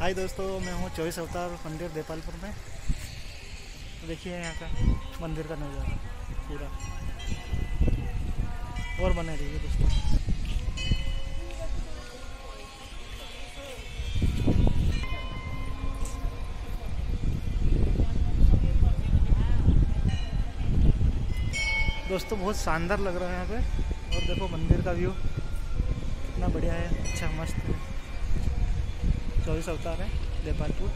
हाय दोस्तों, मैं हूँ 24 अवतार मंदिर देपालपुर में। तो देखिए यहाँ का मंदिर का नज़ारा पूरा, और बने रहिए दोस्तों। दोस्तों बहुत शानदार लग रहा है यहाँ पे। और देखो मंदिर का व्यू कितना बढ़िया है, अच्छा मस्त है। 24 अवतार है देपालपुर।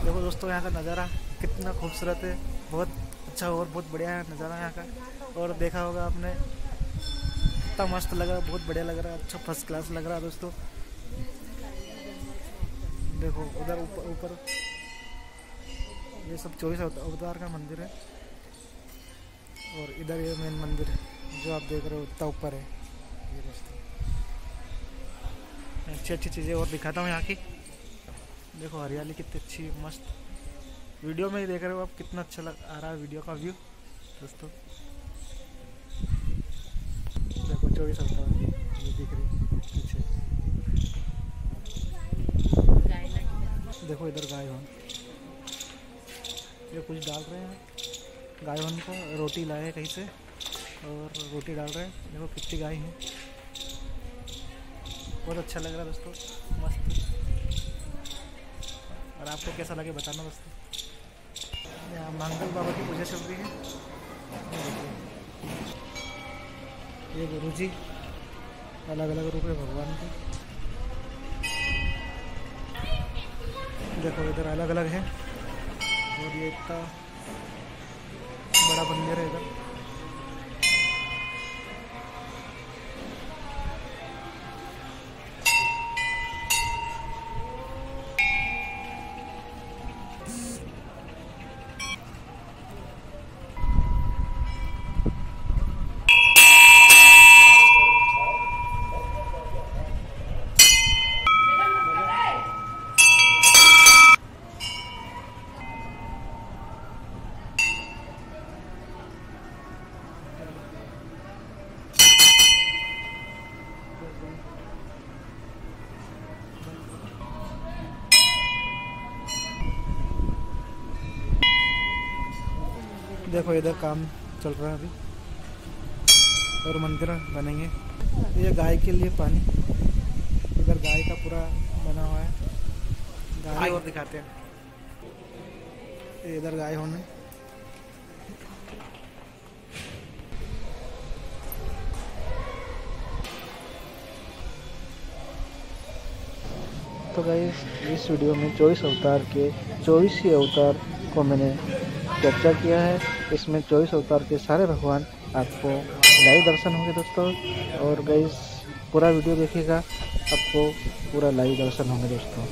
देखो दोस्तों यहाँ का नज़ारा कितना खूबसूरत है, बहुत अच्छा और बहुत बढ़िया है नज़ारा यहाँ का। और देखा होगा आपने, इतना मस्त लगा, बहुत बढ़िया लग रहा है, अच्छा फर्स्ट क्लास लग रहा है दोस्तों। देखो उधर ऊपर ऊपर ये सब 24 अवतार का मंदिर है। और इधर ये मेन मंदिर है जो आप देख रहे हो, उतना ऊपर है ये दोस्तों। अच्छी अच्छी चीज़ें और दिखाता हूँ यहाँ की। देखो हरियाली कितनी अच्छी मस्त, वीडियो में ही देख रहे हो आप, कितना अच्छा आ रहा है वीडियो का व्यू दोस्तों। देखो 24 अवतार ये दिख रही पीछे। देखो इधर गाय होन, ये कुछ डाल रहे हैं गाय होन को, रोटी लाए हैं कहीं से और रोटी डाल रहे हैं। देखो कितनी गाय है, बहुत अच्छा लग रहा है दोस्तों, मस्त। और आपको कैसा लगे बताना दोस्तों। यहाँ मंगल बाबा की पूजा चल रही है। ये गुरु जी, अलग अलग रूप है भगवान के। देखो इधर अलग अलग है। और ये इतना बड़ा मंदिर है इधर। देखो इधर काम चल रहा है अभी, और मंदिर बनेंगे। ये गाय के लिए पानी, इधर गाय का पूरा बना हुआ है। गाय और दिखाते हैं, ये इधर गाय होने। तो गाइस इस वीडियो में 24 अवतार के 24 ही अवतार को मैंने चर्चा किया है। इसमें 24 अवतार के सारे भगवान आपको लाइव दर्शन होंगे दोस्तों। और गाइस पूरा वीडियो देखिएगा, आपको पूरा लाइव दर्शन होंगे दोस्तों।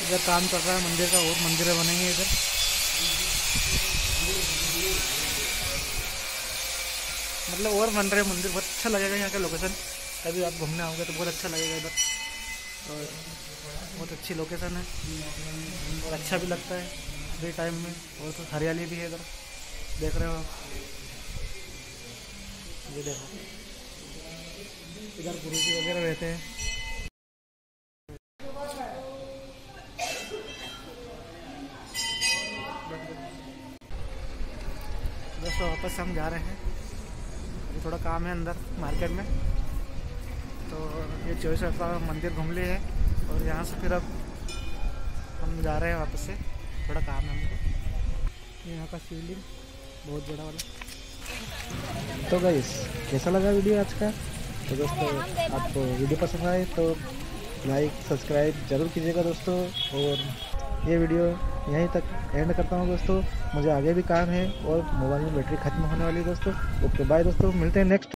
इधर काम चल रहा है मंदिर का, और मंदिर बनेंगे इधर। मतलब और बन रहे मंदिर, बहुत अच्छा लगेगा यहाँ का लोकेशन। कभी आप घूमने आओगे तो बहुत अच्छा लगेगा इधर। और बहुत अच्छी लोकेशन है और अच्छा भी लगता है फ्री टाइम में। और तो हरियाली भी है इधर, देख रहे हो आप। ये देखो इधर गुरुजी वगैरह रहते हैं। दोस्तों वापस हम जा रहे हैं, अभी थोड़ा काम है अंदर मार्केट में। तो ये 24 अवतार मंदिर घूम लिए है और यहाँ से फिर अब हम जा रहे हैं वापस से, थोड़ा काम है हमको। यहाँ का शिवलिंग बहुत बड़ा वाला। तो गाइस कैसा लगा वीडियो आज का? तो दोस्तों आपको वीडियो पसंद आए तो लाइक सब्सक्राइब जरूर कीजिएगा दोस्तों। और ये वीडियो यहीं तक एंड करता हूँ दोस्तों, मुझे आगे भी काम है और मोबाइल में बैटरी ख़त्म होने वाली है दोस्तों। ओके बाय दोस्तों, मिलते हैं नेक्स्ट